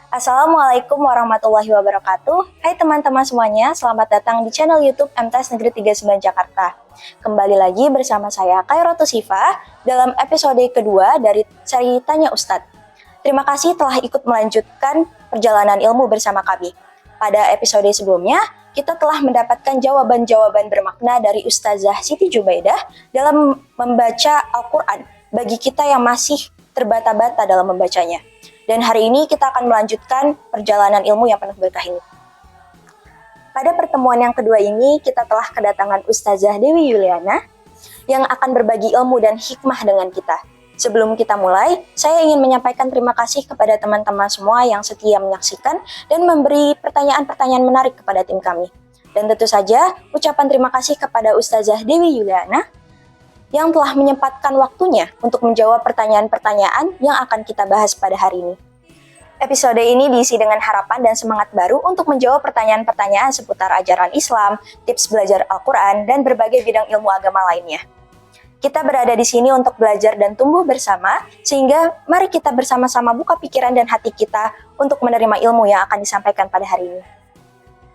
Assalamualaikum warahmatullahi wabarakatuh. Hai teman-teman semuanya, selamat datang di channel YouTube MTS Negeri 39 Jakarta. Kembali lagi bersama saya Khairatul Sifa dalam episode kedua dari seri Tanya Ustadz. Terima kasih telah ikut melanjutkan perjalanan ilmu bersama kami. Pada episode sebelumnya, kita telah mendapatkan jawaban-jawaban bermakna dari Ustazah Siti Jubaidah dalam membaca Al-Quran bagi kita yang masih terbata-bata dalam membacanya. Dan hari ini kita akan melanjutkan perjalanan ilmu yang penuh berkah ini. Pada pertemuan yang kedua ini, kita telah kedatangan Ustazah Dewi Yuliana yang akan berbagi ilmu dan hikmah dengan kita. Sebelum kita mulai, saya ingin menyampaikan terima kasih kepada teman-teman semua yang setia menyaksikan dan memberi pertanyaan-pertanyaan menarik kepada tim kami. Dan tentu saja, ucapan terima kasih kepada Ustazah Dewi Yuliana yang telah menyempatkan waktunya untuk menjawab pertanyaan-pertanyaan yang akan kita bahas pada hari ini. Episode ini diisi dengan harapan dan semangat baru untuk menjawab pertanyaan-pertanyaan seputar ajaran Islam, tips belajar Al-Quran, dan berbagai bidang ilmu agama lainnya. Kita berada di sini untuk belajar dan tumbuh bersama, sehingga mari kita bersama-sama buka pikiran dan hati kita untuk menerima ilmu yang akan disampaikan pada hari ini.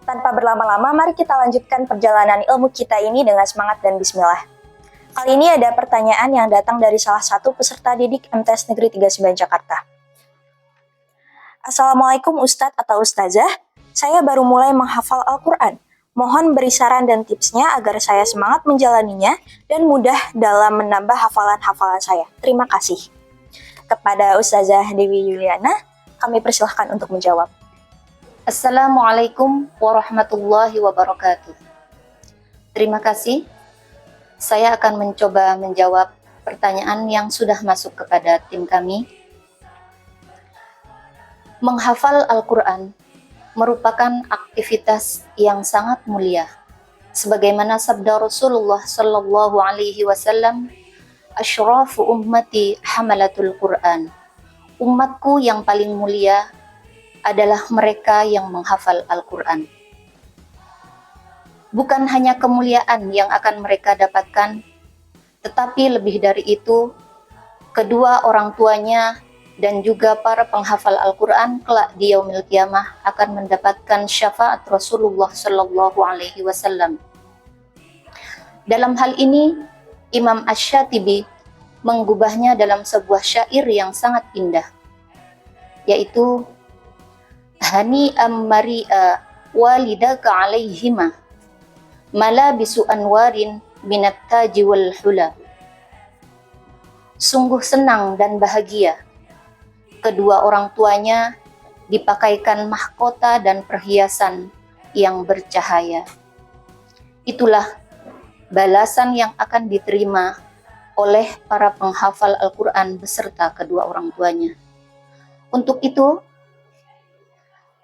Tanpa berlama-lama, mari kita lanjutkan perjalanan ilmu kita ini dengan semangat dan bismillah. Kali ini ada pertanyaan yang datang dari salah satu peserta didik MTS Negeri 39 Jakarta. Assalamualaikum Ustadz atau Ustazah, saya baru mulai menghafal Al-Quran. Mohon beri saran dan tipsnya agar saya semangat menjalaninya dan mudah dalam menambah hafalan-hafalan saya. Terima kasih. Kepada Ustazah Dewi Yuliana, kami persilahkan untuk menjawab. Assalamualaikum warahmatullahi wabarakatuh. Terima kasih. Saya akan mencoba menjawab pertanyaan yang sudah masuk kepada tim kami. Menghafal Al-Quran merupakan aktivitas yang sangat mulia. Sebagaimana sabda Rasulullah Sallallahu Alaihi Wasallam, "Asyrafu ummati hamalatul Quran." Umatku yang paling mulia adalah mereka yang menghafal Al-Quran. Bukan hanya kemuliaan yang akan mereka dapatkan, tetapi lebih dari itu, kedua orang tuanya dan juga para penghafal Al-Quran kelak di yaumil qiyamah akan mendapatkan syafaat Rasulullah Sallallahu Alaihi Wasallam. Dalam hal ini, Imam Asy-Syatibi menggubahnya dalam sebuah syair yang sangat indah, yaitu Hani'am mari'a walidaka alaihima malabisu anwarin minat taji wal hula. Sungguh senang dan bahagia kedua orang tuanya dipakaikan mahkota dan perhiasan yang bercahaya. Itulah balasan yang akan diterima oleh para penghafal Al-Quran beserta kedua orang tuanya. Untuk itu,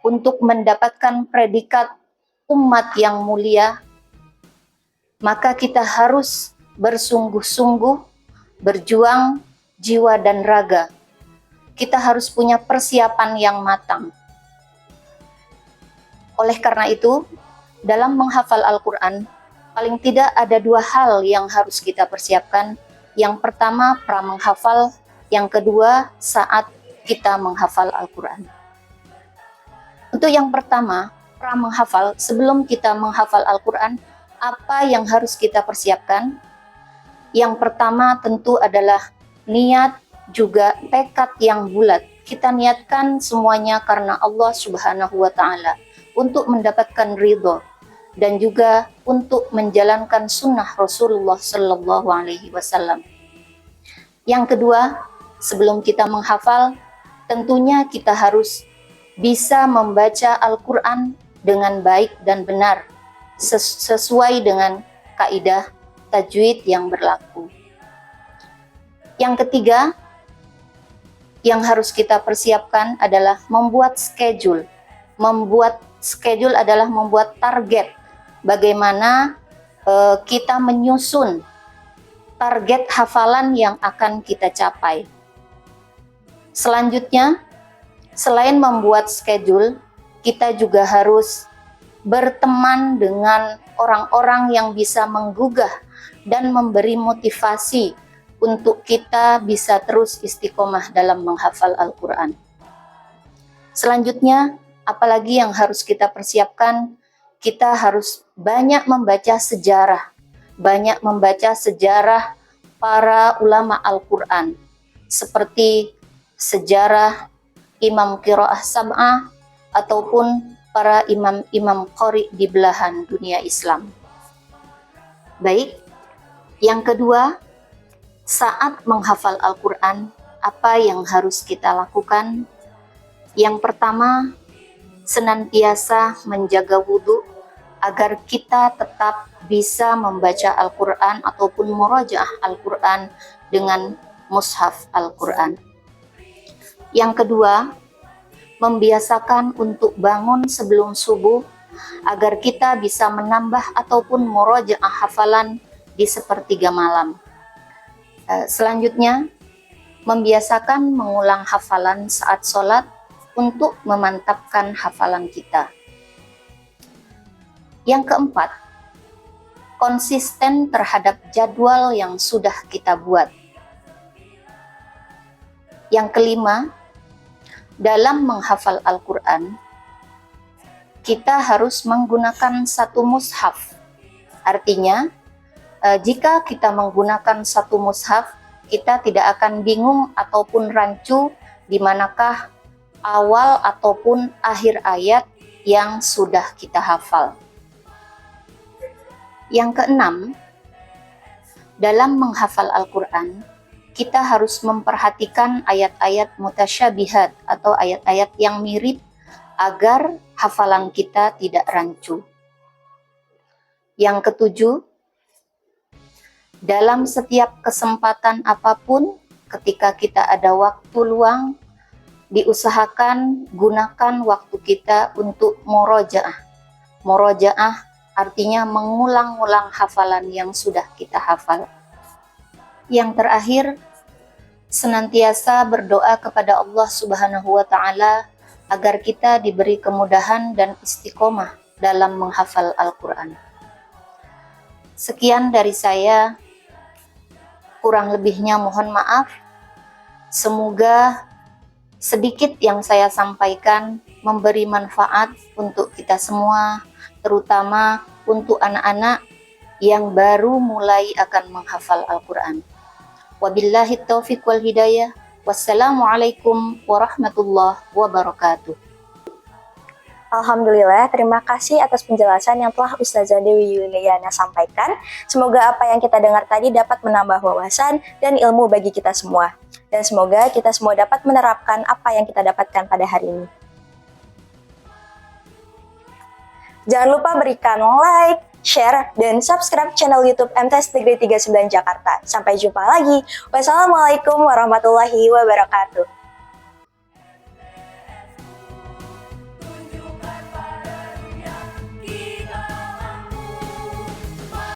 untuk mendapatkan predikat umat yang mulia, maka kita harus bersungguh-sungguh, berjuang jiwa dan raga. Kita harus punya persiapan yang matang. Oleh karena itu, dalam menghafal Al-Quran, paling tidak ada dua hal yang harus kita persiapkan. Yang pertama, pra menghafal. Yang kedua, saat kita menghafal Al-Quran. Untuk yang pertama, pra menghafal, sebelum kita menghafal Al-Quran, apa yang harus kita persiapkan? Yang pertama tentu adalah niat, juga tekad yang bulat. Kita niatkan semuanya karena Allah Subhanahu wa Ta'ala, untuk mendapatkan ridho dan juga untuk menjalankan sunnah Rasulullah Sallallahu Alaihi Wasallam. Yang kedua, sebelum kita menghafal, tentunya kita harus bisa membaca Al-Quran dengan baik dan benar, sesuai dengan kaidah tajwid yang berlaku. Yang ketiga, yang harus kita persiapkan adalah membuat schedule. Membuat schedule adalah membuat target. Bagaimana kita menyusun target hafalan yang akan kita capai. Selanjutnya, selain membuat schedule, kita juga harus berteman dengan orang-orang yang bisa menggugah dan memberi motivasi untuk kita bisa terus istiqomah dalam menghafal Al-Quran. Selanjutnya, apalagi yang harus kita persiapkan, kita harus banyak membaca sejarah. Banyak membaca sejarah para ulama Al-Quran. Seperti sejarah Imam Qiraah Sab'ah ataupun para imam-imam qari di belahan dunia Islam. Baik, yang kedua, saat menghafal Al-Quran, apa yang harus kita lakukan? Yang pertama, senantiasa menjaga wudhu agar kita tetap bisa membaca Al-Quran ataupun murojaah Al-Quran dengan mushaf Al-Quran. Yang kedua, membiasakan untuk bangun sebelum subuh agar kita bisa menambah ataupun murojaah hafalan di sepertiga malam. Selanjutnya, membiasakan mengulang hafalan saat sholat untuk memantapkan hafalan kita. Yang keempat, konsisten terhadap jadwal yang sudah kita buat. Yang kelima, dalam menghafal Al-Quran, kita harus menggunakan satu mushaf. Artinya, jika kita menggunakan satu mushaf, kita tidak akan bingung ataupun rancu di manakah awal ataupun akhir ayat yang sudah kita hafal. Yang keenam, dalam menghafal Al-Quran, kita harus memperhatikan ayat-ayat mutasyabihat atau ayat-ayat yang mirip agar hafalan kita tidak rancu. Yang ketujuh, dalam setiap kesempatan apapun ketika kita ada waktu luang, diusahakan gunakan waktu kita untuk murojaah. Murojaah artinya mengulang-ulang hafalan yang sudah kita hafal. Yang terakhir, senantiasa berdoa kepada Allah Subhanahu wa Ta'ala agar kita diberi kemudahan dan istiqomah dalam menghafal Al-Quran. Sekian dari saya, kurang lebihnya mohon maaf. Semoga sedikit yang saya sampaikan memberi manfaat untuk kita semua, terutama untuk anak-anak yang baru mulai akan menghafal Al-Quran. Wabillahi taufiq wal hidayah. Wassalamualaikum warahmatullahi wabarakatuh. Alhamdulillah, terima kasih atas penjelasan yang telah Ustazah Dewi Yuliana sampaikan. Semoga apa yang kita dengar tadi dapat menambah wawasan dan ilmu bagi kita semua. Dan semoga kita semua dapat menerapkan apa yang kita dapatkan pada hari ini. Jangan lupa berikan like, share, dan subscribe channel YouTube MTS Negeri 39 Jakarta. Sampai jumpa lagi. Wassalamualaikum warahmatullahi wabarakatuh.